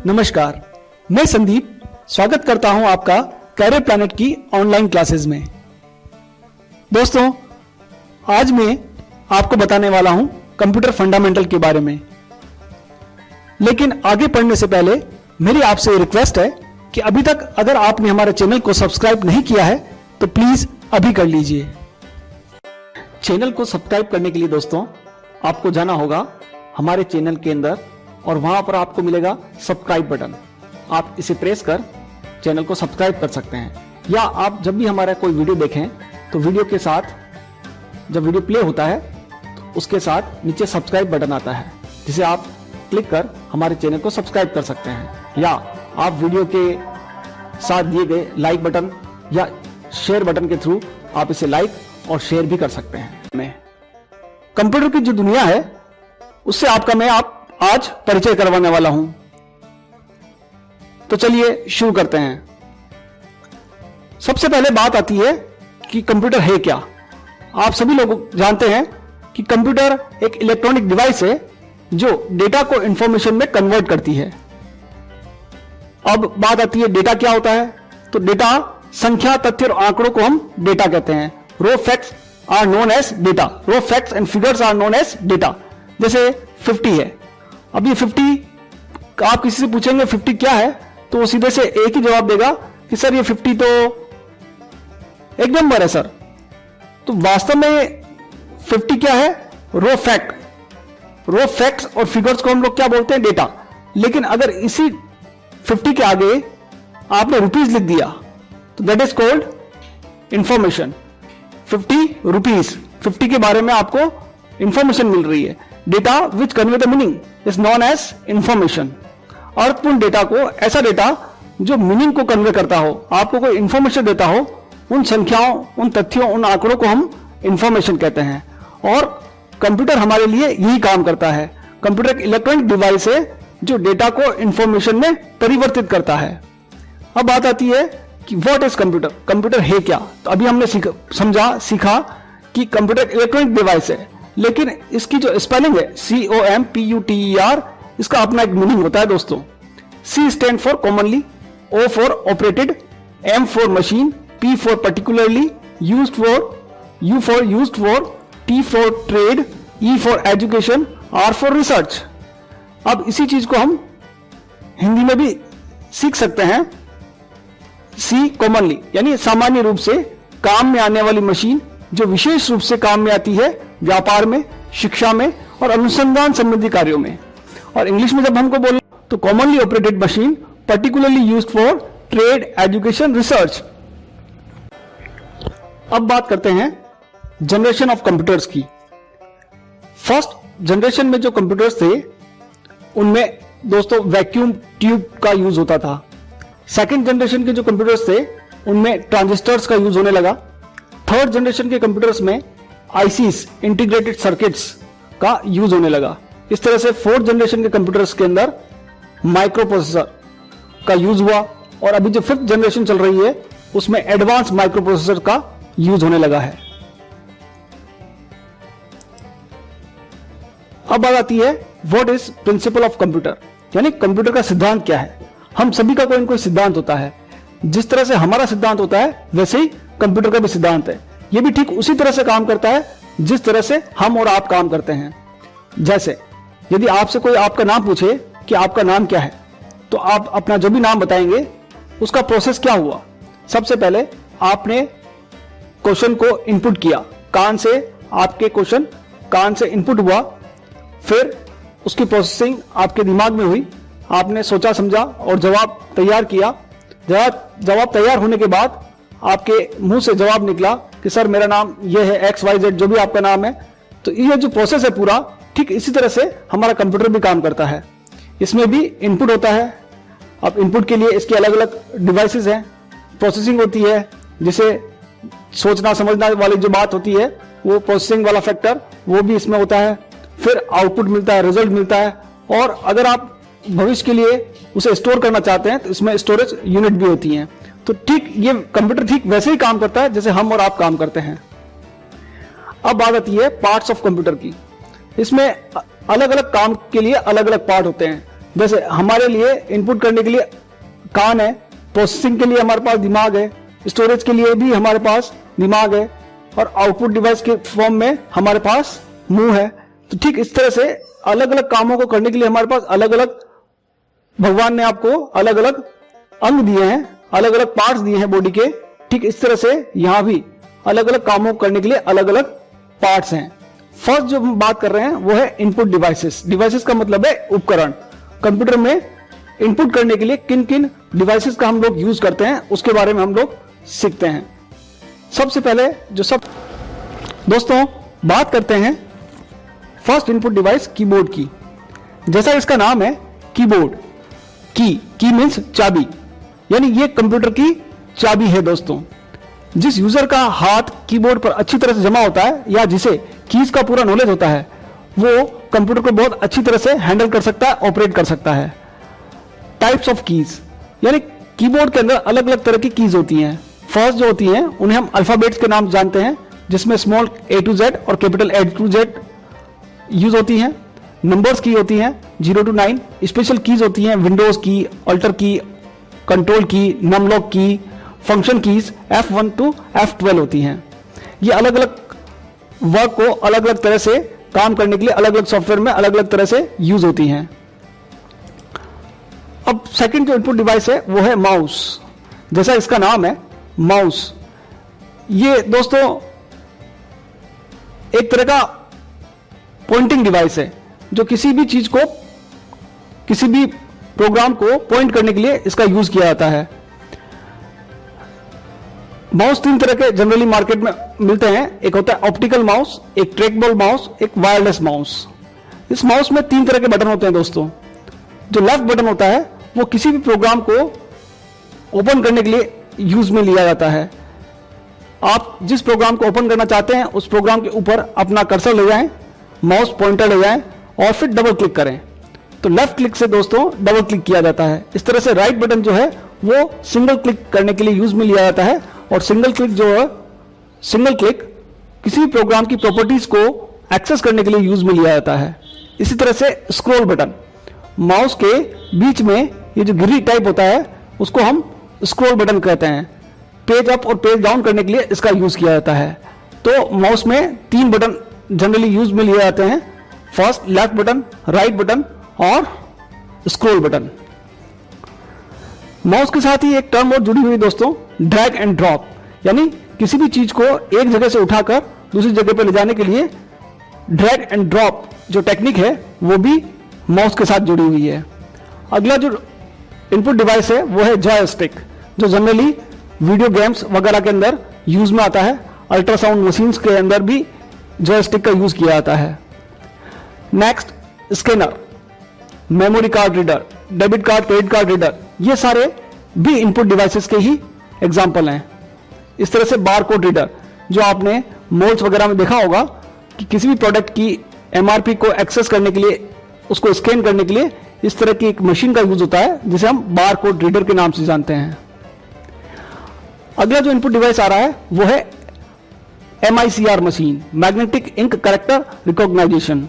नमस्कार, मैं संदीप स्वागत करता हूं आपका कैरियर प्लैनेट की ऑनलाइन क्लासेस में। दोस्तों, आज मैं आपको बताने वाला हूं कंप्यूटर फंडामेंटल के बारे में। लेकिन आगे पढ़ने से पहले मेरी आपसे रिक्वेस्ट है कि अभी तक अगर आपने हमारे चैनल को सब्सक्राइब नहीं किया है तो प्लीज अभी कर लीजिए। चैनल को सब्सक्राइब करने के लिए दोस्तों आपको जाना होगा हमारे चैनल के अंदर और वहां पर आपको मिलेगा सब्सक्राइब बटन। आप इसे प्रेस कर चैनल को सब्सक्राइब कर सकते हैं, या आप जब भी हमारा कोई वीडियो देखें तो वीडियो के साथ जब वीडियो प्ले होता है तो उसके साथ नीचे सब्सक्राइब बटन आता है, जिसे आप क्लिक कर हमारे चैनल को सब्सक्राइब कर सकते हैं, या आप वीडियो के साथ दिए गए लाइक बटन या शेयर बटन के थ्रू आप इसे लाइक और शेयर भी कर सकते हैं। कंप्यूटर की जो दुनिया है उससे मैं आज परिचय करवाने वाला हूं। तो चलिए शुरू करते हैं। सबसे पहले बात आती है कि कंप्यूटर है क्या। आप सभी लोग जानते हैं कि कंप्यूटर एक इलेक्ट्रॉनिक डिवाइस है जो डेटा को इंफॉर्मेशन में कन्वर्ट करती है। अब बात आती है डेटा क्या होता है। तो डेटा संख्या, तथ्य और आंकड़ों को हम डेटा कहते हैं। Raw facts are known as data. Raw facts and figures are known as data. जैसे 50 है। अब ये 50 आप किसी से पूछेंगे 50 क्या है तो वो सीधे से एक ही जवाब देगा कि सर ये 50 तो एक नंबर है सर। तो वास्तव में 50 क्या है? रो फैक्ट। रो फैक्ट्स और फिगर्स को हम लोग क्या बोलते हैं? डेटा। लेकिन अगर इसी 50 के आगे आपने रुपीज लिख दिया तो that is called information. 50 rupees, 50 के बारे में आपको इंफॉर्मेशन मिल रही है। Data which convey the meaning is known as information. अर्थपूर्ण डेटा को, ऐसा डेटा जो मीनिंग को कन्वे करता हो, आपको कोई इंफॉर्मेशन देता हो, उन संख्याओं, उन तथ्यों, उन आंकड़ों को हम इंफॉर्मेशन कहते हैं। और कंप्यूटर हमारे लिए यही काम करता है। कंप्यूटर एक इलेक्ट्रॉनिक डिवाइस है जो डेटा को इंफॉर्मेशन में परिवर्तित करता है। अब बात आती है कि व्हाट इज कंप्यूटर। कंप्यूटर है क्या? तो अभी हमने सीखा कि कंप्यूटर इलेक्ट्रॉनिक डिवाइस है, लेकिन इसकी जो स्पेलिंग है COMPUTER, इसका अपना एक मीनिंग होता है दोस्तों। C stand for commonly, O for operated, M for machine, P for particularly, U for used for, T for trade, E for education, R for research. अब इसी चीज को हम हिंदी में भी सीख सकते हैं। C कॉमनली यानी सामान्य रूप से काम में आने वाली मशीन जो विशेष रूप से काम में आती है व्यापार में, शिक्षा में और अनुसंधान संबंधी कार्यों में। और इंग्लिश में जब हमको बोलना तो commonly operated machine, particularly used for trade, education, research. अब बात करते हैं जनरेशन ऑफ कंप्यूटर्स की। फर्स्ट जनरेशन में जो कंप्यूटर्स थे उनमें दोस्तों वैक्यूम ट्यूब का यूज होता था। सेकेंड जनरेशन के जो कंप्यूटर्स थे उनमें ट्रांजिस्टर्स का यूज होने लगा। थर्ड जनरेशन के कंप्यूटर्स में आईसीस, इंटीग्रेटेड सर्किट्स का यूज होने लगा। इस तरह से फोर्थ जनरेशन के कंप्यूटर्स के अंदर माइक्रो प्रोसेसर का यूज हुआ, और अभी जो फिफ्थ जनरेशन चल रही है उसमें एडवांस माइक्रो प्रोसेसर का यूज होने लगा है। अब बात आती है what is principle of computer, यानी कंप्यूटर का सिद्धांत क्या है। हम सभी का कोई ना कोई सिद्धांत होता है। जिस तरह से हमारा सिद्धांत होता है वैसे ही कंप्यूटर का भी सिद्धांत है। यह भी ठीक उसी तरह से काम करता है जिस तरह से हम और आप काम करते हैं। जैसे यदि आपसे कोई आपका नाम पूछे कि आपका नाम क्या है, तो आप अपना जो भी नाम बताएंगे उसका प्रोसेस क्या हुआ। सबसे पहले आपने क्वेश्चन को इनपुट किया, कान से आपके क्वेश्चन कान से इनपुट हुआ, फिर उसकी प्रोसेसिंग आपके दिमाग में हुई, आपने सोचा समझा और जवाब तैयार किया। जवाब तैयार होने के बाद आपके मुंह से जवाब निकला कि सर मेरा नाम ये है XYZ, जो भी आपका नाम है। तो ये जो प्रोसेस है पूरा, ठीक इसी तरह से हमारा कंप्यूटर भी काम करता है। इसमें भी इनपुट होता है। अब इनपुट के लिए इसके अलग अलग डिवाइसेस हैं। प्रोसेसिंग होती है, जिसे सोचना समझना वाली जो बात होती है वो प्रोसेसिंग वाला फैक्टर, वो भी इसमें होता है। फिर आउटपुट मिलता है, रिजल्ट मिलता है। और अगर आप भविष्य के लिए उसे स्टोर करना चाहते हैं तो इसमें स्टोरेज यूनिट भी होती हैं। तो ठीक ये कंप्यूटर ठीक वैसे ही काम करता है जैसे हम और आप काम करते हैं। अब बात आती है पार्ट्स ऑफ कंप्यूटर की। इसमें अलग अलग काम के लिए अलग अलग पार्ट होते हैं। जैसे हमारे लिए इनपुट करने के लिए कान है, प्रोसेसिंग के लिए हमारे पास दिमाग है, स्टोरेज के लिए भी हमारे पास दिमाग है, और आउटपुट डिवाइस के फॉर्म में हमारे पास मुंह है। तो ठीक इस तरह से अलग अलग कामों को करने के लिए हमारे पास अलग अलग भगवान ने आपको अलग अलग अंग दिए हैं, अलग अलग पार्ट्स दिए हैं बॉडी के। ठीक इस तरह से यहां भी अलग अलग कामों को करने के लिए अलग अलग पार्ट्स हैं। फर्स्ट जो हम बात कर रहे हैं वो है इनपुट डिवाइसेस। डिवाइसेस का मतलब है उपकरण। कंप्यूटर में इनपुट करने के लिए किन किन डिवाइसेस का हम लोग यूज करते हैं उसके बारे में हम लोग सीखते हैं। सबसे पहले दोस्तों बात करते हैं फर्स्ट इनपुट डिवाइस कीबोर्ड की। जैसा इसका नाम है कीबोर्ड, की मीन्स चाबी, यानी ये कंप्यूटर की चाबी है दोस्तों। जिस यूजर का हाथ कीबोर्ड पर अच्छी तरह से जमा होता है या जिसे कीज का पूरा नॉलेज होता है वो कंप्यूटर को बहुत अच्छी तरह से हैंडल कर सकता है, ऑपरेट कर सकता है। टाइप्स ऑफ कीज, यानी कीबोर्ड के अंदर अलग अलग तरह की कीज होती हैं। फर्स्ट जो होती हैं उन्हें हम अल्फाबेट्स के नाम जानते हैं, जिसमें स्मॉल A to Z और capital A to Z use होती हैं। नंबर्स की होती हैं 0 to 9। स्पेशल कीज होती हैं विंडोज की, अल्टर की, कंट्रोल की, नमलॉक की, function keys F1 to F12 होती हैं। ये अलग अलग वर्क को अलग अलग तरह से काम करने के लिए अलग अलग सॉफ्टवेयर में अलग अलग तरह से यूज होती हैं। अब सेकंड जो इनपुट डिवाइस है वो है माउस। जैसा इसका नाम है माउस, ये दोस्तों एक तरह का पॉइंटिंग डिवाइस है जो किसी भी चीज को, किसी भी प्रोग्राम को पॉइंट करने के लिए इसका यूज किया जाता है। माउस तीन तरह के जनरली मार्केट में मिलते हैं। एक होता है ऑप्टिकल माउस, एक ट्रैकबॉल माउस, एक वायरलेस माउस। इस माउस में तीन तरह के बटन होते हैं दोस्तों। जो लेफ्ट बटन होता है वो किसी भी प्रोग्राम को ओपन करने के लिए यूज में लिया जाता है। आप जिस प्रोग्राम को ओपन करना चाहते हैं उस प्रोग्राम के ऊपर अपना कर्सर ले जाएं, माउस पॉइंटर ले जाएं और फिर डबल क्लिक करें तो लेफ्ट क्लिक से दोस्तों डबल क्लिक किया जाता है। इस तरह से राइट बटन जो है वो सिंगल क्लिक करने के लिए यूज में लिया जाता है, और सिंगल क्लिक किसी भी प्रोग्राम की प्रॉपर्टीज को एक्सेस करने के लिए यूज में लिया जाता है। इसी तरह से स्क्रॉल बटन, माउस के बीच में ये जो गिरी टाइप होता है उसको हम स्क्रॉल बटन कहते हैं। पेज अप और पेज डाउन करने के लिए इसका यूज किया जाता है। तो माउस में तीन बटन जनरली यूज में लिए जाते हैं, first left button, right button और स्क्रॉल बटन। माउस के साथ ही एक टर्म और जुड़ी हुई दोस्तों, ड्रैग एंड ड्रॉप, यानी किसी भी चीज को एक जगह से उठाकर दूसरी जगह पर ले जाने के लिए ड्रैग एंड ड्रॉप जो टेक्निक है वो भी माउस के साथ जुड़ी हुई है। अगला जो इनपुट डिवाइस है वो है जॉयस्टिक, जो जनरली वीडियो गेम्स वगैरह के अंदर यूज में आता है। अल्ट्रासाउंड मशीन्स के अंदर भी जॉयस्टिक का यूज किया जाता है। Next scanner, memory card reader, debit card, credit card reader, ये सारे भी इनपुट डिवाइसेस के ही एग्जाम्पल हैं। इस तरह से बार कोड रीडर, जो आपने मॉल्स वगैरह में देखा होगा कि किसी भी प्रोडक्ट की MRP को एक्सेस करने के लिए, उसको स्कैन करने के लिए इस तरह की एक मशीन का यूज होता है जिसे हम बार कोड रीडर के नाम से जानते हैं। अगला जो इनपुट डिवाइस आ रहा है वो है MICR machine, magnetic ink character recognization.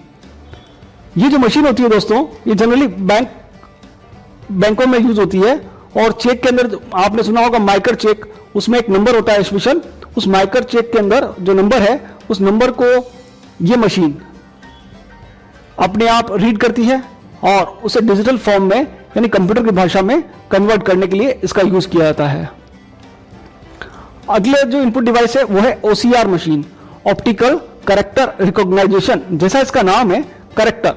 ये जो मशीन होती है दोस्तों ये जनरली बैंकों में यूज होती है, और चेक के अंदर आपने सुना होगा माइकर चेक, उसमें एक नंबर होता है स्पेशल, उस माइकर चेक के अंदर जो नंबर है उस नंबर को ये मशीन अपने आप रीड करती है और उसे डिजिटल फॉर्म में यानी कंप्यूटर की भाषा में कन्वर्ट करने के लिए इसका यूज किया जाता है। अगले जो इनपुट डिवाइस है वो है OCR machine, optical character recognization. जैसा इसका नाम है कैरेक्टर,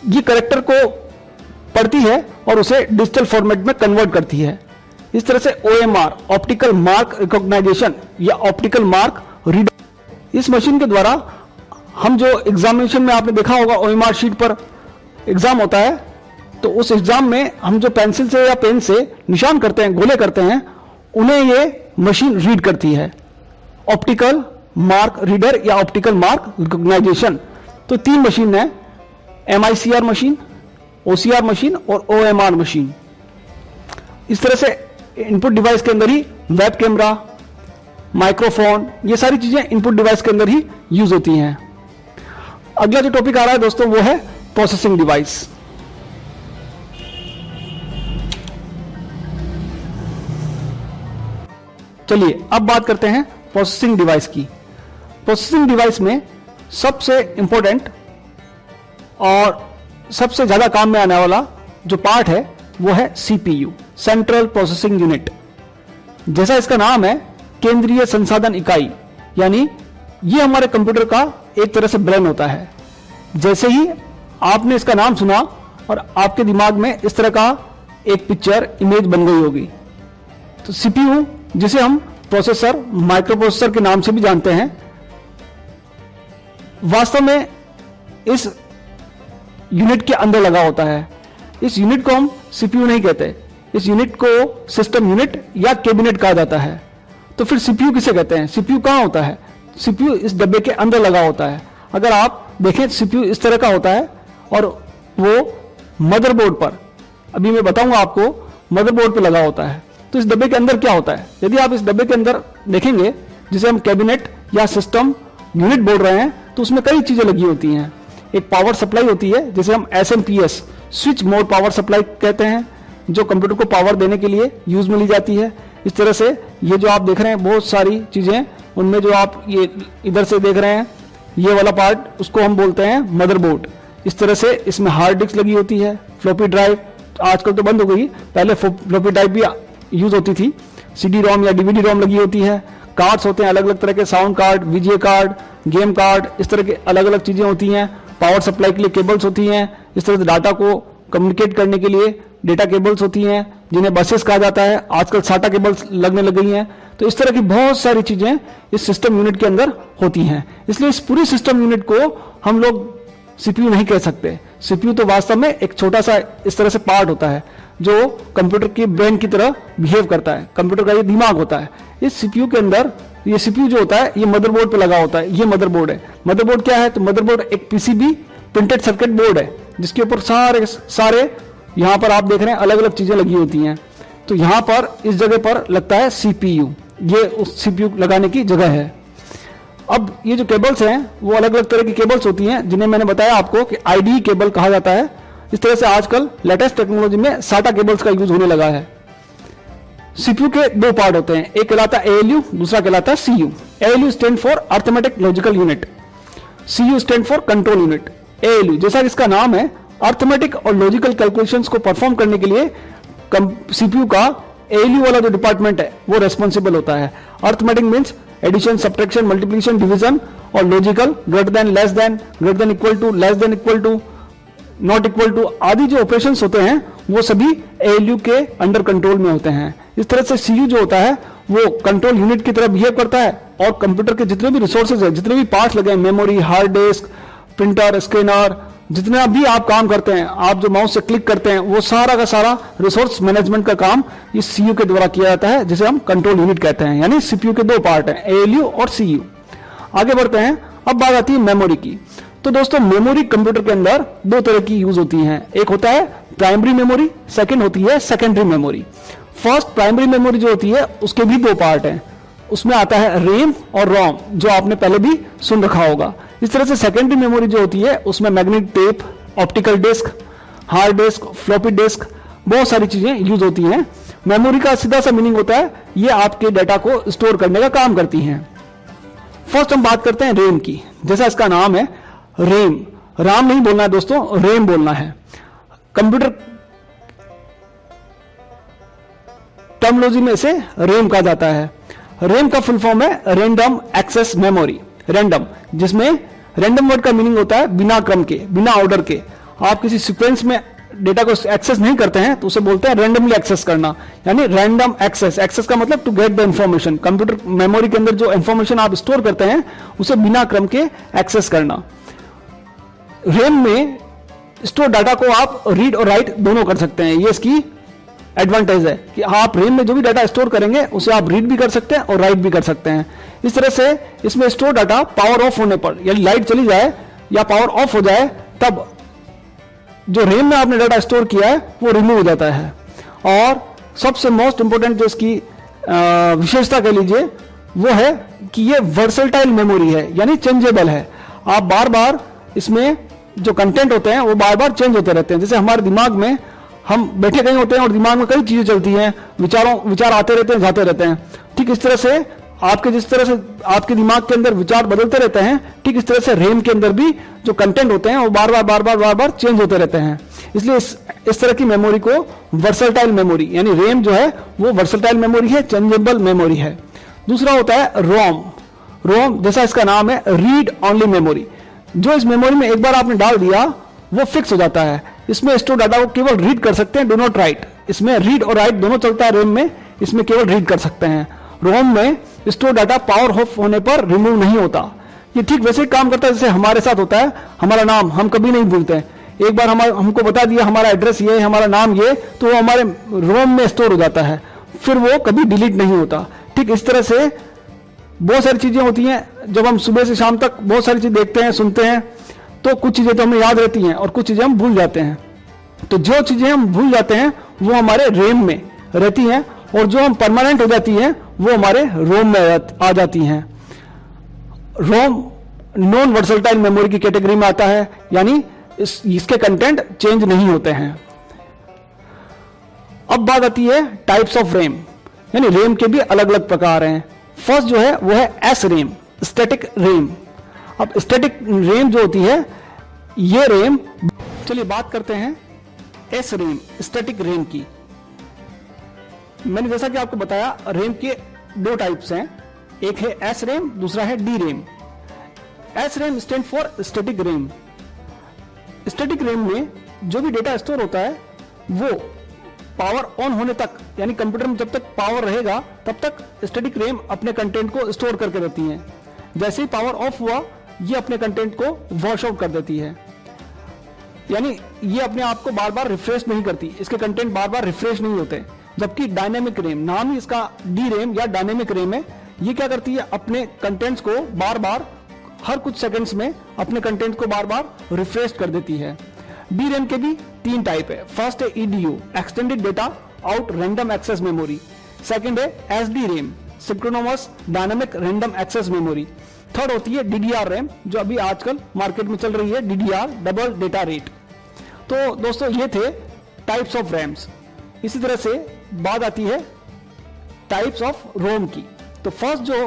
ये कैरेक्टर को पढ़ती है और उसे डिजिटल फॉर्मेट में कन्वर्ट करती है। इस तरह से OMR, ऑप्टिकल मार्क रिकॉग्नाइजेशन या ऑप्टिकल मार्क रीडर, इस मशीन के द्वारा हम जो एग्जामिनेशन में आपने देखा होगा OMR शीट पर एग्जाम होता है, तो उस एग्जाम में हम जो पेंसिल से या पेन से निशान करते हैं, गोले करते हैं, उन्हें ये मशीन रीड करती है। ऑप्टिकल मार्क रीडर या ऑप्टिकल मार्क रिकॉग्नाइजेशन, तो तीन मशीन है, MICR मशीन, OCR मशीन और OMR मशीन। इस तरह से इनपुट डिवाइस के अंदर ही वेब कैमरा, माइक्रोफोन, ये सारी चीजें इनपुट डिवाइस के अंदर ही यूज होती हैं। अगला जो टॉपिक आ रहा है दोस्तों वो है प्रोसेसिंग डिवाइस। चलिए अब बात करते हैं प्रोसेसिंग डिवाइस की। प्रोसेसिंग डिवाइस में सबसे इंपॉर्टेंट और सबसे ज्यादा काम में आने वाला जो पार्ट है वो है सीपीयू, सेंट्रल प्रोसेसिंग यूनिट। जैसा इसका नाम है, केंद्रीय संसाधन इकाई, यानी ये हमारे कंप्यूटर का एक तरह से ब्रेन होता है। जैसे ही आपने इसका नाम सुना और आपके दिमाग में इस तरह का एक पिक्चर इमेज बन गई होगी। तो सीपीयू, जिसे हम प्रोसेसर, माइक्रो प्रोसेसर के नाम से भी जानते हैं, वास्तव में इस यूनिट के अंदर लगा होता है। इस यूनिट को हम सीपीयू नहीं कहते, इस यूनिट को सिस्टम यूनिट या कैबिनेट कहा जाता है। तो फिर सीपीयू किसे कहते हैं? सीपीयू कहां होता है? सीपीयू इस डब्बे के अंदर लगा होता है। अगर आप देखें, सीपीयू इस तरह का होता है और वो मदरबोर्ड पर, अभी मैं बताऊंगा आपको, मदरबोर्ड पर लगा होता है। तो इस डब्बे के अंदर क्या होता है? यदि आप इस डब्बे के अंदर देखेंगे, जिसे हम कैबिनेट या सिस्टम यूनिट बोल रहे हैं, तो उसमें कई चीजें लगी होती हैं। एक पावर सप्लाई होती है, जिसे हम SMPS, switch mode power supply कहते हैं, जो कंप्यूटर को पावर देने के लिए यूज में ली जाती है। इस तरह से ये जो आप देख रहे हैं बहुत सारी चीजें, उनमें जो आप ये इधर से देख रहे हैं, ये वाला पार्ट, उसको हम बोलते हैं मदरबोर्ड। इस तरह से इसमें हार्ड डिस्क लगी होती है, फ्लॉपी ड्राइव, आजकल तो बंद हो गई, पहले फ्लॉपी ड्राइव भी यूज होती थी, सीडी रोम या डीवीडी रोम लगी होती है, कार्ड्स होते हैं अलग अलग तरह के, sound card, VGA card, game card, इस तरह के अलग अलग चीजें होती हैं। पावर सप्लाई के लिए केबल्स होती हैं, इस तरह से डाटा को कम्युनिकेट करने के लिए डेटा केबल्स होती हैं, जिन्हें बसेस कहा जाता है। आजकल साटा केबल्स लगने लग गई हैं। तो इस तरह की बहुत सारी चीजें इस सिस्टम यूनिट के अंदर होती हैं। इसलिए इस पूरी सिस्टम यूनिट को हम लोग सीपीयू नहीं कह सकते। सीपीयू तो वास्तव में एक छोटा सा इस तरह से पार्ट होता है जो कंप्यूटर के ब्रेन की तरह बिहेव करता है। कंप्यूटर का ये दिमाग होता है। इस सीपीयू के अंदर ये सीपीयू जो होता है, ये मदरबोर्ड पे लगा होता है। ये मदरबोर्ड है। मदरबोर्ड क्या है? तो मदरबोर्ड एक पीसीबी, प्रिंटेड सर्किट बोर्ड है, जिसके ऊपर सारे यहां पर आप देख रहे हैं अलग अलग चीजें लगी होती हैं। तो यहां पर इस जगह पर लगता है सीपीयू, ये उस सीपीयू लगाने की जगह है। अब ये जो केबल्स हैं वो अलग अलग तरह की केबल्स होती हैं, जिन्हें मैंने बताया आपको कि आईडी केबल कहा जाता है। इस तरह से आजकल लेटेस्ट टेक्नोलॉजी में साटा केबल्स का यूज होने लगा है। सीपीयू के दो पार्ट होते हैं, एक कहलाता है एएलयू, दूसरा कहलाता है CU. ALU stand for arithmetic logical unit, CU stand for control unit. ALU जैसा इसका नाम है, अर्थमेटिक और लॉजिकल कैलकुलेशंस को परफॉर्म करने के लिए सीपीयू का एएलयू वाला जो डिपार्टमेंट है वो रेस्पॉन्सिबल होता है। Arithmetic means addition, subtraction, multiplication, division, और logical greater than, less than, greater than equal to, less than equal to, not equal to आदि जो ऑपरेशंस होते हैं वो सभी एएलयू के अंडर कंट्रोल में होते हैं। इस तरह से सीयू जो होता है वो कंट्रोल यूनिट की तरह बिहेव करता है और कंप्यूटर के जितने भी रिसोर्सेज है, जितने भी पार्ट्स लगे हैं, memory, hard disk, printer, scanner, जितना भी आप काम करते हैं, आप जो माउस से क्लिक करते हैं, वो सारा का सारा रिसोर्स मैनेजमेंट का काम इस सीयू के द्वारा किया जाता है, जिसे हम कंट्रोल यूनिट कहते हैं। यानी सीपीयू के दो पार्ट हैं, एएलयू और सीयू। आगे बढ़ते हैं, अब बात आती है मेमोरी की। तो दोस्तों, मेमोरी कंप्यूटर के अंदर दो तरह की यूज होती हैं। एक होता है प्राइमरी मेमोरी, सेकंड होती है secondary memory. First primary memory जो होती है उसके भी दो पार्ट हैं, उसमें आता है रैम और रोम, जो आपने पहले भी सुन रखा होगा। इस तरह से सेकेंडरी मेमोरी जो होती है उसमें magnetic tape, optical disc, hard disk, floppy disk, बहुत सारी चीजें यूज होती हैं। मेमोरी का सीधा सा मीनिंग होता है ये आपके डाटा को स्टोर करने का काम करती हैं। फर्स्ट हम बात करते हैं रैम की। जैसा इसका नाम है, रैम, राम नहीं बोलना है दोस्तों, रैम बोलना है। कंप्यूटर टर्मिनोलॉजी में इसे रैम कहा जाता है। रैम का फुल फॉर्म है रैंडम एक्सेस मेमोरी। रैंडम, जिसमें रैंडम वर्ड का मीनिंग होता है बिना क्रम के, बिना ऑर्डर के। आप किसी सीक्वेंस में डेटा को एक्सेस नहीं करते हैं तो उसे बोलते हैं रैंडमली एक्सेस करना, यानी रैंडम एक्सेस। एक्सेस का मतलब to get the information. Computer memory के अंदर जो इंफॉर्मेशन आप स्टोर करते हैं उसे बिना क्रम के एक्सेस करना। रैम में स्टोर डाटा को आप रीड और राइट दोनों कर सकते हैं। ये इसकी एडवांटेज है कि आप रैम में जो भी डाटा स्टोर करेंगे उसे आप रीड भी कर सकते हैं और राइट भी कर सकते हैं। इस तरह से इसमें स्टोर डाटा पावर ऑफ होने पर, यानी लाइट चली जाए या पावर ऑफ हो जाए, तब जो रैम में आपने डाटा स्टोर किया है वो रिमूव हो जाता है। और सबसे मोस्ट इंपोर्टेंट जो इसकी विशेषता कह लीजिए वो है कि ये वर्सेटाइल मेमोरी है, यानी चेंजेबल है। आप बार बार इसमें जो कंटेंट होते हैं वो बार बार चेंज होते रहते हैं। जैसे हमारे दिमाग में हम बैठे कहीं होते हैं और दिमाग में कई चीजें चलती हैं, विचार आते रहते हैं, जाते रहते हैं। ठीक इस तरह से जिस तरह से आपके दिमाग के अंदर विचार बदलते रहते हैं, ठीक इस तरह से रैम के अंदर भी जो कंटेंट होते हैं वो बार बार चेंज होते रहते हैं। इसलिए इस तरह की मेमोरी को वर्सटाइल मेमोरी, यानी रैम जो है वो वर्सटाइल मेमोरी है, चेंजेबल मेमोरी है। दूसरा होता है रोम, जैसा इसका नाम है, रीड ओनली मेमोरी। जो इस मेमोरी में एक बार आपने डाल दिया वो फिक्स हो जाता है। इसमें स्टोर डाटा को केवल रीड कर सकते हैं, डू नॉट राइट। इसमें रीड और राइट दोनों चलता है रैम में, इसमें केवल रीड कर सकते हैं। रोम में स्टोर डाटा पावर ऑफ होने पर रिमूव नहीं होता। ये ठीक वैसे ही काम करता है जैसे हमारे साथ होता है। हमारा नाम हम कभी नहीं भूलते हैं, एक बार हमको बता दिया हमारा एड्रेस ये, हमारा नाम ये, तो वो हमारे रोम में स्टोर हो जाता है, फिर वो कभी डिलीट नहीं होता। ठीक इस तरह से बहुत सारी चीजें होती हैं। जब हम सुबह से शाम तक बहुत सारी चीज देखते हैं, सुनते हैं, तो कुछ चीजें तो हमें याद रहती हैं और कुछ चीजें हम भूल जाते हैं। तो जो चीजें हम भूल जाते हैं वो हमारे रैम में रहती हैं, और जो हम परमानेंट हो जाती हैं वो हमारे रोम में आ जाती हैं। रोम नॉन वर्सटाइल मेमोरी की कैटेगरी में आता है, यानी इसके कंटेंट चेंज नहीं होते हैं। अब बात आती है टाइप्स ऑफ रैम, यानी रैम के भी अलग अलग प्रकार हैं। फर्स्ट जो है वो है एस रैम, स्टैटिक रैम। अब स्टैटिक रैम जो होती है ये रैम, चलिए बात करते हैं एस रैम, स्टैटिक रैम की। मैंने जैसा कि आपको बताया रैम के दो टाइप्स हैं, एक है एस रैम, दूसरा है D RAM. S RAM stand for static RAM. Static RAM में जो भी डेटा स्टोर होता है वो पावर ऑन होने तक, यानी कंप्यूटर में जब तक पावर रहेगा तब तक स्टैटिक रैम अपने कंटेंट को स्टोर करके रहती है। जैसे ही पावर ऑफ हुआ ये अपने कंटेंट को वॉश आउट कर देती है, यानी ये अपने आप को बार बार रिफ्रेश नहीं करती, इसके कंटेंट बार बार रिफ्रेश नहीं होते। जबकि डायनेमिक रैम, नाम ही इसका डी रैम या डायनेमिक रैम है, ये क्या करती है अपने कंटेंट्स को बार बार हर कुछ सेकंड्स में अपने कंटेंट को बार बार रिफ्रेश कर देती है। डी रैम के भी तीन टाइप है। फर्स्ट है EDO, extended data out random access memory. Second है SD RAM, synchronous dynamic random access memory. Third होती है डीडीआर रैम, जो अभी आजकल मार्केट में चल रही है, डीडीआर, डबल डेटा रेट। तो दोस्तों ये थे टाइप्स ऑफ रैम्स। इसी तरह से बात आती है टाइप्स ऑफ रोम की। तो फर्स्ट जो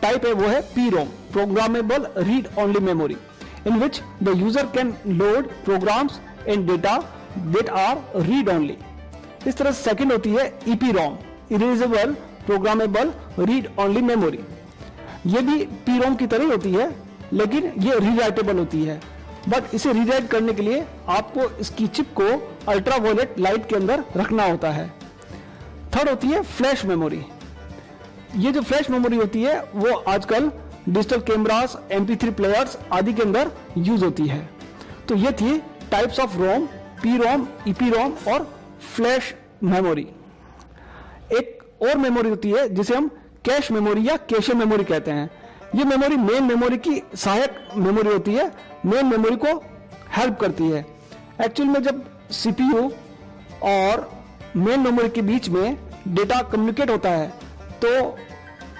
टाइप है वो है P ROM, programmable read only memory, in which the user can load programs and data that are read only. इस तरह से सेकंड होती है EPROM, erasable programmable read only memory. ये भी PROM की तरह होती है, लेकिन ये रीराइटेबल होती है, बट इसे रीराइट करने के लिए आपको इसकी चिप को अल्ट्रावायलेट लाइट के अंदर रखना होता है। थर्ड होती है फ्लैश मेमोरी। ये जो फ्लैश मेमोरी होती है वो आजकल डिजिटल कैमरास, MP3 प्लेयर्स आदि के अंदर यूज होती है। तो ये थी types of ROM, PROM, EPROM और फ्लैश मेमोरी। एक और मेमोरी होती है जिसे हम कैश मेमोरी या कैशे मेमोरी कहते हैं। ये मेमोरी मेन मेमोरी की सहायक मेमोरी होती है, मेन मेमोरी को हेल्प करती है। एक्चुअल में जब CPU और मेन मेमोरी के बीच में डेटा कम्युनिकेट होता है तो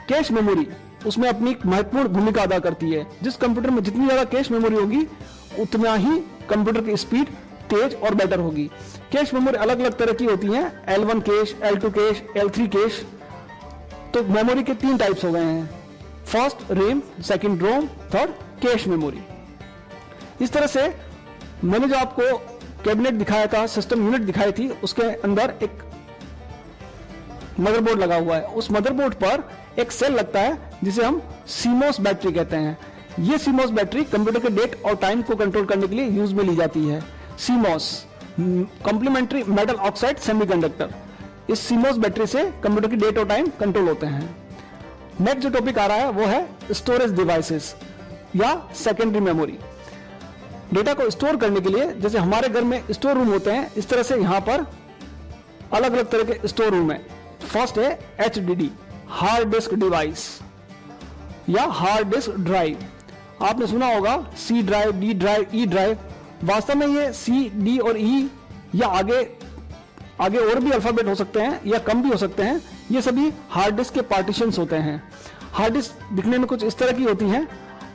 कैश मेमोरी उसमें अपनी महत्वपूर्ण भूमिका अदा करती है। जिस कंप्यूटर में जितनी ज्यादा कैश मेमोरी होगी उतना ही कंप्यूटर की स्पीड तेज और बेटर होगी। कैश मेमोरी अलग अलग तरह की होती हैं, L1 cash, L2 cash, L3 cash. तो मेमोरी के तीन टाइप्स हो गए हैं, फर्स्ट रैम, सेकंड रोम, थर्ड कैश मेमोरी। इस तरह से मैंने जो आपको कैबिनेट दिखाया था, सिस्टम यूनिट दिखाई थी, उसके अंदर एक मदरबोर्ड लगा हुआ है। उस मदरबोर्ड पर एक सेल लगता है जिसे हम CMOS बैटरी कहते हैं। ये CMOS बैटरी कंप्यूटर के डेट और टाइम को कंट्रोल करने के लिए यूज में ली जाती है। CMOS, complementary metal oxide semiconductor. इस CMOS बैटरी से कंप्यूटर की डेट और टाइम कंट्रोल होते हैं। नेक्स्ट जो टॉपिक आ रहा है वो है स्टोरेज डिवाइसेस या सेकेंडरी मेमोरी। डेटा को स्टोर करने के लिए जैसे हमारे घर में स्टोर रूम होते हैं, इस तरह से यहाँ पर अलग अलग तरह के स्टोर रूम है। फर्स्ट है HDD, हार्ड डिस्क डिवाइस या हार्ड डिस्क ड्राइव। आपने सुना होगा C drive, D drive, E drive. वास्तव में ये C, D और E या आगे और भी अल्फाबेट हो सकते हैं या कम भी हो सकते हैं, ये सभी हार्ड डिस्क के पार्टीशंस होते हैं। हार्ड डिस्क दिखने में कुछ इस तरह की होती हैं,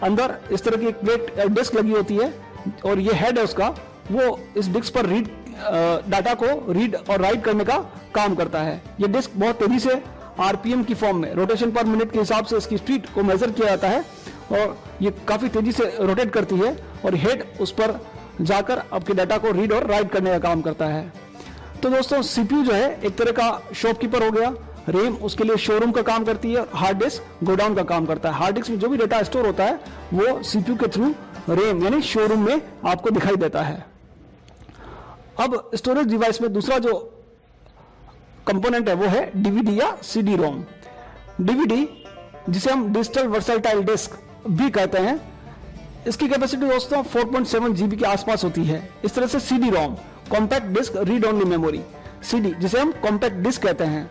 अंदर इस तरह की एक प्लेट डिस्क लगी होती है और ये हेड है उसका, वो इस डिस्क पर डाटा को रीड और राइट करने का काम करता है। ये डिस्क बहुत तेजी से आरपीएम की फॉर्म में रोटेशन पर मिनट के हिसाब से इसकी स्पीड को मेजर किया जाता है और ये काफी तेजी से रोटेट करती है और हेड उस पर जाकर आपके डाटा को रीड और राइट करने का काम करता है। तो दोस्तों सीपीयू जो है एक तरह का शॉपकीपर हो गया, रैम उसके लिए शोरूम का काम करती है, हार्ड डिस्क गोडाउन का काम करता है। हार्ड डिस्क में जो भी डाटा स्टोर होता है वो सीपीयू के थ्रू रैम यानी शोरूम में आपको दिखाई देता है। अब स्टोरेज डिवाइस में दूसरा जो कंपोनेंट है वो है डीवीडी या सीडी रोम। डीवीडी जिसे हम डिजिटल वर्सटाइल डिस्क भी कहते हैं, इसकी कैपेसिटी दोस्तों 4.7 जीबी के आसपास होती है। इस तरह से CD ROM compact disc read only memory, CD जिसे हम कॉम्पैक्ट डिस्क कहते हैं,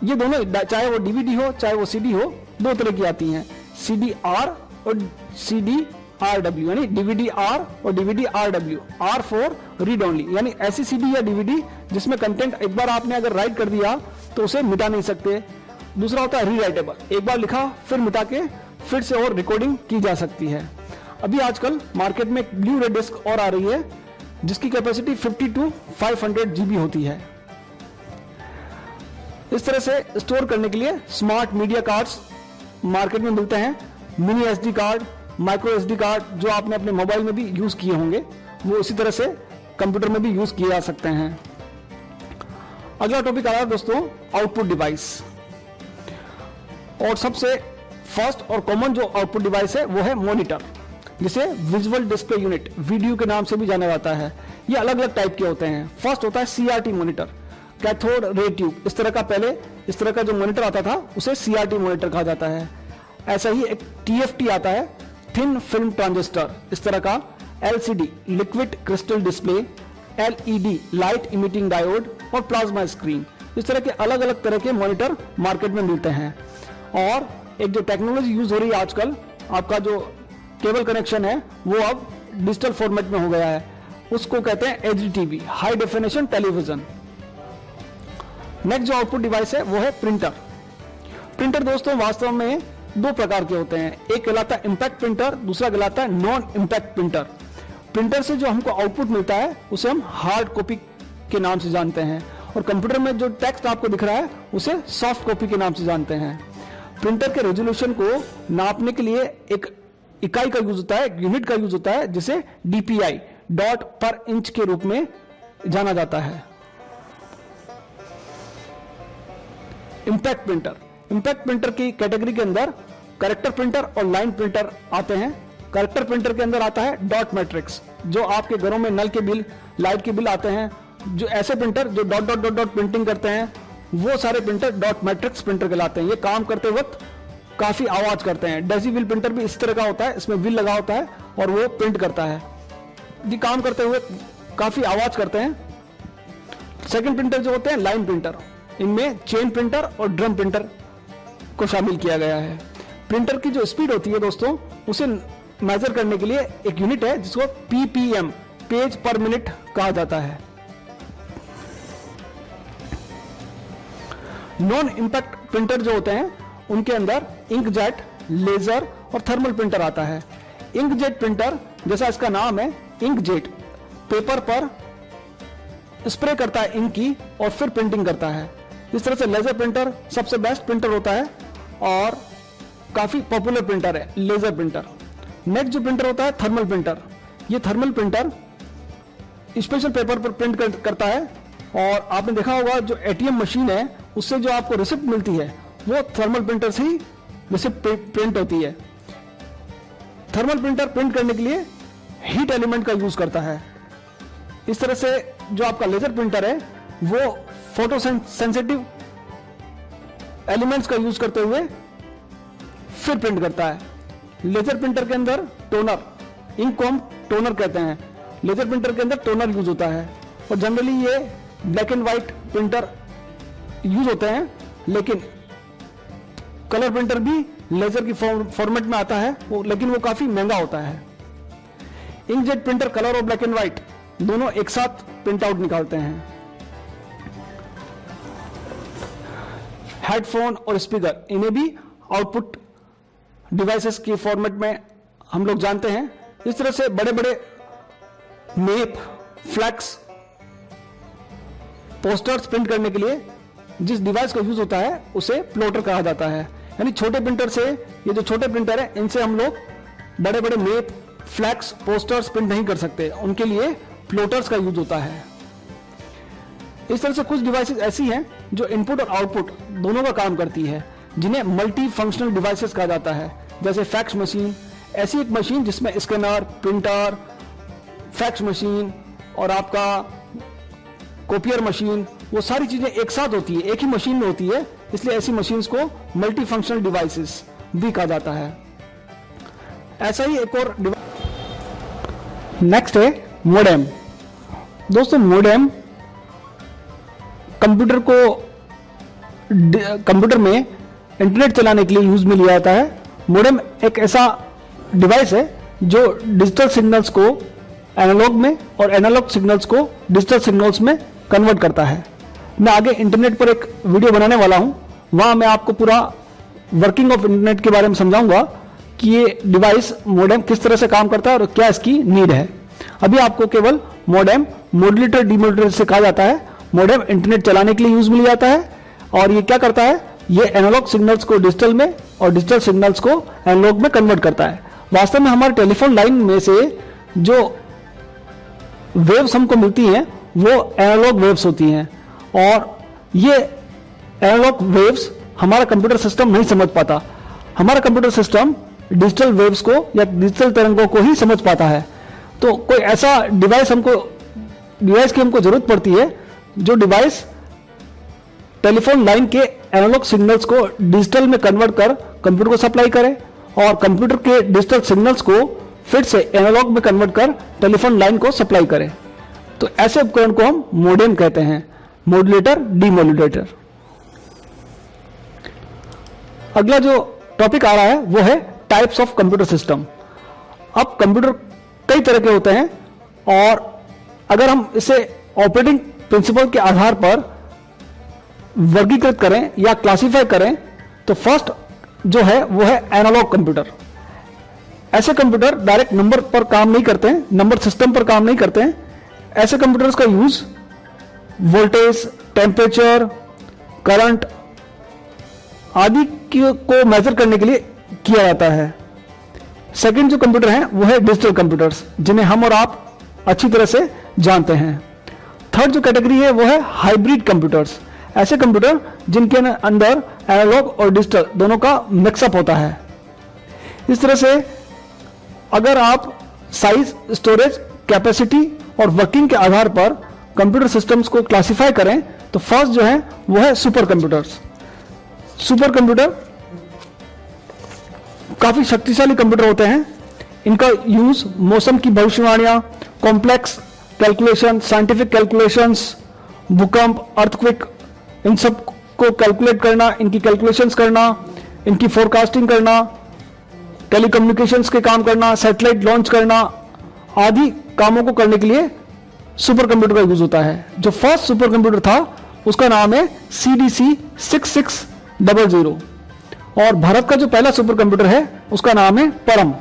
ये दोनों चाहे वो डीवीडी हो चाहे वो सीडी हो दो तरह की आती हैं, सीडी आर और सीडी आरडब्ल्यू यानी डीवीडी आर और DVD RW. R for read only यानी ऐसी सीडी या डीवीडी जिसमें कंटेंट एक बार आपने अगर राइट कर दिया तो उसे मिटा नहीं सकते। दूसरा होता है रीराइटेबल, एक बार लिखा फिर मिटा के फिर से और रिकॉर्डिंग की जा सकती है। अभी आजकल मार्केट में एक ब्लू रे डिस्क और आ रही है जिसकी कैपेसिटी 50 to 500 जीबी होती है। इस तरह से स्टोर करने के लिए स्मार्ट मीडिया कार्ड्स मार्केट में मिलते हैं। Mini SD card, micro SD card जो आपने अपने मोबाइल में भी यूज किए होंगे वो इसी तरह से कंप्यूटर में भी यूज किए जा सकते हैं। अगला टॉपिक आ रहा है दोस्तों आउटपुट डिवाइस, और सबसे फर्स्ट और कॉमन जो आउटपुट डिवाइस है वो है मॉनिटर, जिसे विजुअल डिस्प्ले यूनिट वीडियो के नाम से भी जाना जाता है। ये अलग अलग टाइप के होते हैं। फर्स्ट होता है CRT monitor, cathode ray tube. इस तरह का पहले इस तरह का जो मॉनिटर आता था उसे सीआरटी मॉनिटर कहा जाता है। ऐसा ही एक टीएफटी आता है, थिन फिल्म ट्रांजिस्टर। इस तरह का LCD liquid crystal display, LED light emitting diode और प्लाज्मा स्क्रीन। इस तरह के अलग अलग तरह के मॉनिटर मार्केट में मिलते हैं। और एक जो टेक्नोलॉजी यूज हो रही है आजकल, आपका जो केबल कनेक्शन है वो अब डिजिटल फॉर्मेट में हो गया है, उसको कहते हैं HDTV, high definition television. Next जो आउटपुट डिवाइस है वो है प्रिंटर। प्रिंटर दोस्तों वास्तव में दो प्रकार के होते हैं, एक कहलाता है इंपैक्ट प्रिंटर, दूसरा कहलाता है नॉन इंपैक्ट प्रिंटर। प्रिंटर से जो हमको आउटपुट मिलता है उसे हम हार्ड कॉपी के नाम से जानते हैं, और कंप्यूटर में जो टेक्स्ट आपको दिख रहा है उसे सॉफ्ट कॉपी के नाम से जानते हैं। प्रिंटर के रेजोल्यूशन को नापने के लिए एक इकाई का यूज होता है, एक यूनिट का यूज होता है जिसे डीपीआई डॉट पर इंच के रूप में जाना जाता है। इंपैक्ट प्रिंटर, इंपैक्ट प्रिंटर की कैटेगरी के अंदर कैरेक्टर प्रिंटर और लाइन प्रिंटर आते हैं। कैरेक्टर प्रिंटर के अंदर आता है डॉट मैट्रिक्स, जो आपके घरों में नल के बिल, लाइट के बिल आते हैं, जो ऐसे प्रिंटर जो dot dot dot dot printing करते हैं वो सारे प्रिंटर डॉट मैट्रिक्स प्रिंटर कहलाते हैं। ये काम करते वक्त काफी आवाज करते हैं। डेसीविल प्रिंटर भी इस तरह का होता है, इसमें व्हील लगा होता है और वो प्रिंट करता है। ये काम करते हुए काफी आवाज करते हैं। सेकंड प्रिंटर जो होते हैं लाइन प्रिंटर, इनमें चेन प्रिंटर और ड्रम प्रिंटर को शामिल किया गया है। प्रिंटर की जो स्पीड होती है दोस्तों उसे मेजर करने के लिए एक यूनिट है जिसको पीपीएम, पेज पर मिनट कहा जाता है। नॉन इंपैक्ट प्रिंटर जो होते हैं उनके अंदर इंकजेट, लेजर और थर्मल प्रिंटर आता है। इंकजेट प्रिंटर जैसा इसका नाम है, इंकजेट पेपर पर स्प्रे करता है इंक की और फिर प्रिंटिंग करता है। इस तरह से लेजर प्रिंटर सबसे बेस्ट प्रिंटर होता है और काफी पॉपुलर प्रिंटर है लेजर प्रिंटर। नेक्स्ट जो प्रिंटर होता है थर्मल प्रिंटर। ये थर्मल प्रिंटर स्पेशल पेपर पर प्रिंट करता है, और आपने देखा होगा जो एटीएम मशीन है उससे जो आपको रिसिप्ट मिलती है वो थर्मल प्रिंटर से ही रिसिप्ट प्रिंट होती है। थर्मल प्रिंटर प्रिंट करने के लिए हीट एलिमेंट का यूज करता है। इस तरह से जो आपका लेजर प्रिंटर है वो फोटो सेंसिटिव एलिमेंट्स का यूज करते हुए फिर प्रिंट करता है। लेजर प्रिंटर के अंदर टोनर, इंक को हम टोनर कहते हैं, लेजर प्रिंटर के अंदर टोनर यूज होता है। और जनरली ये black and white printer use होते हैं, लेकिन कलर प्रिंटर भी लेजर की फॉर्मेट में आता है लेकिन वो काफी महंगा होता है। इंकजेट प्रिंटर कलर और ब्लैक एंड व्हाइट दोनों एक साथ प्रिंट आउट निकालते हैं। हेडफोन और स्पीकर, इन्हें भी आउटपुट डिवाइसेस की फॉर्मेट में हम लोग जानते हैं। इस तरह से बड़े बड़े मेप, फ्लैक्स पोस्टर्स प्रिंट करने के लिए जिस डिवाइस का यूज होता है उसे प्लॉटर कहा जाता है। यानी छोटे प्रिंटर से, ये जो छोटे प्रिंटर है इनसे हम लोग बड़े बड़े मेप, फ्लैक्स, पोस्टर्स प्रिंट नहीं कर सकते, उनके लिए प्लॉटर्स का यूज होता है। इस तरह से कुछ डिवाइसेस ऐसी हैं जो इनपुट और आउटपुट दोनों का काम करती है, जिन्हें मल्टी फंक्शनल डिवाइसेस कहा जाता है। जैसे फैक्स मशीन, ऐसी एक मशीन जिसमें स्कैनर, प्रिंटर, फैक्स मशीन और आपका कॉपियर मशीन, वो सारी चीजें एक साथ होती है, एक ही मशीन में होती है, इसलिए ऐसी मशीन्स को मल्टी फंक्शनल डिवाइसेस भी कहा जाता है। ऐसा ही एक और नेक्स्ट है मोडेम। दोस्तों मोडेम कंप्यूटर में इंटरनेट चलाने के लिए यूज में लिया जाता है। मोडेम एक ऐसा डिवाइस है जो डिजिटल सिग्नल्स को एनालॉग में और एनालॉग सिग्नल्स को डिजिटल सिग्नल्स में कन्वर्ट करता है। मैं आगे इंटरनेट पर एक वीडियो बनाने वाला हूं, वहां मैं आपको पूरा वर्किंग ऑफ इंटरनेट के बारे में समझाऊंगा कि ये डिवाइस मोडेम किस तरह से काम करता है और क्या इसकी नीड है। अभी आपको केवल मोडेम मॉड्यूलेटर डीमॉड्यूलेटर से कहा जाता है। मोडेम इंटरनेट चलाने के लिए यूज में लिया जाता है और ये क्या करता है, ये एनालॉग सिग्नल्स को डिजिटल में और डिजिटल सिग्नल्स को एनालॉग में कन्वर्ट करता है। वास्तव में हमारे टेलीफोन लाइन में से जो वेव्स हमको मिलती हैं वो एनालॉग वेव्स होती हैं और ये एनालॉग वेव्स हमारा कंप्यूटर सिस्टम नहीं समझ पाता। हमारा कंप्यूटर सिस्टम डिजिटल वेव्स को या डिजिटल तरंगों को ही समझ पाता है। तो कोई ऐसा डिवाइस की हमको जरूरत पड़ती है जो डिवाइस टेलीफोन लाइन के एनालॉग सिग्नल्स को डिजिटल में कन्वर्ट कर कंप्यूटर को सप्लाई करे और कंप्यूटर के डिजिटल सिग्नल्स को फिर से एनालॉग में कन्वर्ट कर टेलीफोन लाइन को सप्लाई करे। तो ऐसे उपकरण को हम मोडेम कहते हैं, मॉड्यूलेटर डीमॉड्यूलेटर। अगला जो टॉपिक आ रहा है वो है टाइप्स ऑफ कंप्यूटर सिस्टम। अब कंप्यूटर कई तरह के होते हैं और अगर हम इसे ऑपरेटिंग प्रिंसिपल के आधार पर वर्गीकृत करें या क्लासिफाई करें तो फर्स्ट जो है वो है एनालॉग कंप्यूटर। ऐसे कंप्यूटर डायरेक्ट नंबर पर काम नहीं करते हैं, नंबर सिस्टम पर काम नहीं करते हैं। ऐसे कंप्यूटर्स का यूज वोल्टेज, टेम्परेचर, करंट आदि को मेजर करने के लिए किया जाता है। सेकंड जो कंप्यूटर है वो है डिजिटल कंप्यूटर्स, जिन्हें हम और आप अच्छी तरह से जानते हैं। थर्ड जो कैटेगरी है वो है हाइब्रिड कंप्यूटर्स, ऐसे कंप्यूटर जिनके अंदर एनालॉग और डिजिटल दोनों का मिक्सअप होता है। इस तरह से अगर आप साइज, स्टोरेज, कैपेसिटी और वर्किंग के आधार पर कंप्यूटर सिस्टम्स को क्लासिफाई करें तो फर्स्ट जो है वो है सुपर कंप्यूटर्स। सुपर कंप्यूटर काफी शक्तिशाली कंप्यूटर होते हैं। इनका यूज मौसम की भविष्यवाणियां, कॉम्प्लेक्स कैलकुलेशन, साइंटिफिक कैलकुलेशंस, भूकंप, अर्थक्वेक, इन सब को कैलकुलेट करना, इनकी कैलकुलेशंस करना, इनकी फोरकास्टिंग करना, टेलीकम्युनिकेशंस के काम करना, सैटेलाइट लॉन्च करना आदि कामों को करने के लिए सुपर कंप्यूटर का यूज होता है। जो फर्स्ट सुपर कंप्यूटर था उसका नाम है CDC 6600 और भारत का जो पहला सुपर कंप्यूटर है उसका नाम है परम।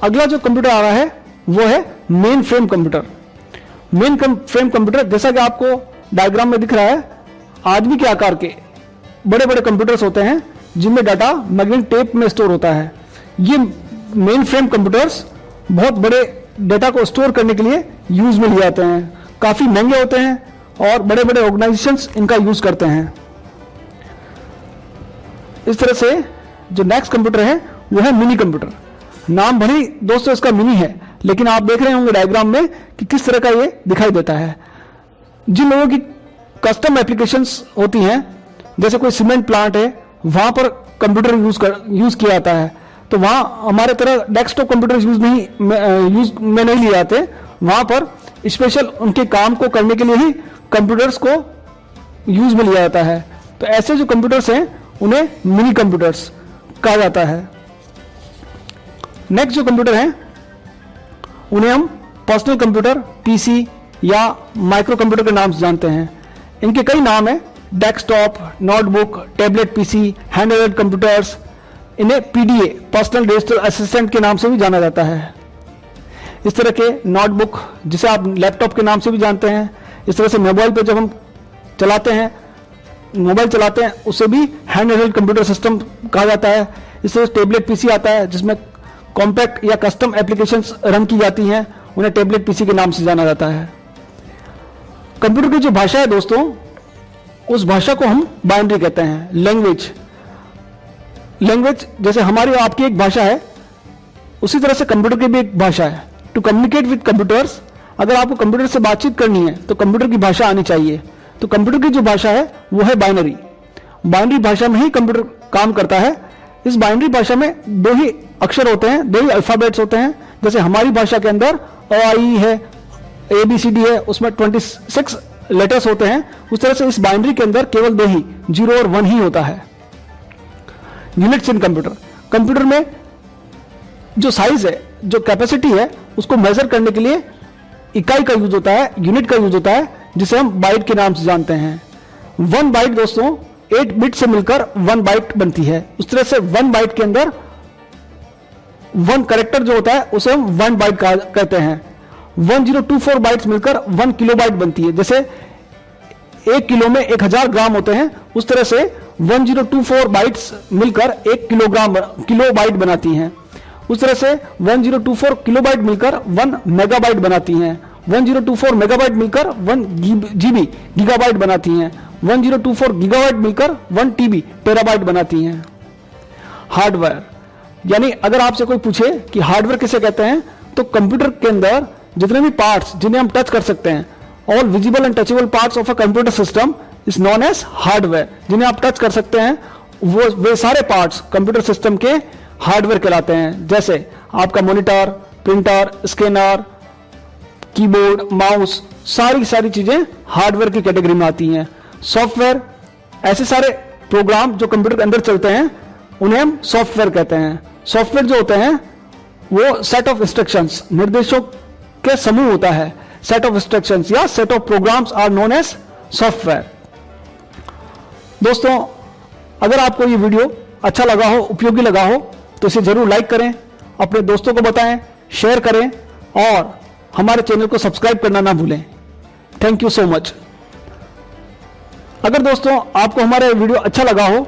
अगला जो कंप्यूटर आ रहा है वो है main frame computer. Main frame computer जैसा कि आपको डायग्राम में दिख रहा है, आदमी के आकार के बड़े बड़े कंप्यूटर्स होते हैं जिनमें डाटा मैग्नेटिक टेप में स्टोर होता है। ये मेन फ्रेम कंप्यूटर्स बहुत बड़े डेटा को स्टोर करने के लिए यूज में लिए जाते हैं, काफी महंगे होते हैं और बड़े बड़े ऑर्गेनाइजेशंस इनका यूज करते हैं। इस तरह से जो नेक्स्ट कंप्यूटर है वो है मिनी कंप्यूटर। नाम भले ही दोस्तों इसका मिनी है, लेकिन आप देख रहे होंगे डायग्राम में कि किस तरह का ये दिखाई देता है। जिन लोगों की कस्टम एप्लीकेशंस होती हैं, जैसे कोई सीमेंट प्लांट है, वहां पर कंप्यूटर यूज किया जाता है, तो वहां हमारे तरह डेस्कटॉप कंप्यूटर यूज में नहीं लिए जाते। वहां पर स्पेशल उनके काम को करने के लिए ही कंप्यूटर्स को यूज में लिया जाता है। तो ऐसे जो कंप्यूटर्स हैं उन्हें मिनी कंप्यूटर्स कहा जाता है। नेक्स्ट जो कंप्यूटर हैं उन्हें हम पर्सनल कंप्यूटर, पीसी या माइक्रो कंप्यूटर के नाम से जानते हैं। इनके कई नाम हैं, desktop, notebook, tablet PC, hand held computers. इन्हें PDA, पर्सनल डिजिटल असिस्टेंट के नाम से भी जाना जाता है। इस तरह के नोटबुक जिसे आप लैपटॉप के नाम से भी जानते हैं इस तरह से मोबाइल पे जब हम चलाते हैं, मोबाइल चलाते हैं, उसे भी हैंड हेल्ड कंप्यूटर सिस्टम कहा जाता है। इस तरह से टेबलेट पीसी आता है जिसमें कॉम्पैक्ट या कस्टम एप्लीकेशंस रन की जाती हैं, उन्हें टेबलेट पीसी के नाम से जाना जाता है। कंप्यूटर की जो भाषा है दोस्तों, उस भाषा को हम बाइनरी कहते हैं, लैंग्वेज। लैंग्वेज जैसे हमारी और आपकी एक भाषा है, उसी तरह से कंप्यूटर की भी एक भाषा है। टू कम्युनिकेट विद कंप्यूटर्स, अगर आपको कंप्यूटर से बातचीत करनी है तो कंप्यूटर की भाषा आनी चाहिए। तो कंप्यूटर की जो भाषा है वो है बाइनरी। बाइनरी भाषा में ही कंप्यूटर काम करता है। इस बाइनरी भाषा में दो ही अक्षर होते हैं, दो ही अल्फाबेट्स होते हैं। जैसे हमारी भाषा के अंदर अ आ ई है, ABCD है, उसमें 26 लेटर्स होते हैं। उस तरह से इस बाइनरी के अंदर केवल दो ही, 0 और 1 ही होता है। यूनिट्स इन कंप्यूटर, कंप्यूटर में जो साइज है, जो कैपेसिटी है, उसको मेजर करने के लिए इकाई का यूज होता है, यूनिट का यूज होता है, जिसे हम बाइट के नाम से जानते हैं। 1 बाइट दोस्तों 8 बिट से मिलकर 1 बाइट बनती है। उस तरह से 1 बाइट के अंदर 1 कैरेक्टर जो होता है उसे हम 1 बाइट कहते हैं। 1024 बाइट्स मिलकर 1 किलोबाइट बनती है। जैसे 1 किलो में 1000 ग्राम होते हैं, उस तरह से 1024 बाइट्स मिलकर 1 किलोबाइट बनाती हैं। उस तरह से 1024 किलोबाइट मिलकर 1 मेगाबाइट बनाती हैं। 1024 मेगाबाइट मिलकर 1 GB गीगाबाइट बनाती हैं। 1024 गीगाबाइट मिलकर 1 TB टेराबाइट बनाती हैं। हार्डवेयर, यानी अगर आपसे कोई पूछे कि हार्डवेयर किसे कहते हैं, तो कंप्यूटर के अंदर जितने भी पार्ट्स जिन्हें हम टच कर सकते हैं, all visible and touchable parts of a computer system is known as hardware. जिन्हें आप टच कर सकते हैं वे सारे पार्ट्स कंप्यूटर सिस्टम के हार्डवेयर कहलाते हैं। जैसे आपका monitor, printer, scanner, keyboard, mouse, सारी चीजें हार्डवेयर की कैटेगरी में आती हैं। सॉफ्टवेयर, ऐसे सारे प्रोग्राम जो कंप्यूटर के अंदर चलते हैं उन्हें हम सॉफ्टवेयर कहते हैं। सॉफ्टवेयर जो होते हैं वो सेट ऑफ इंस्ट्रक्शंस, निर्देशों के समूह होता है। सेट ऑफ इंस्ट्रक्शंस या set of programs are known as software. दोस्तों, अगर आपको ये वीडियो अच्छा लगा हो, उपयोगी लगा हो, तो इसे जरूर लाइक करें, अपने दोस्तों को बताएं, शेयर करें और हमारे चैनल को सब्सक्राइब करना ना भूलें। Thank you so much. अगर दोस्तों आपको हमारा वीडियो अच्छा लगा हो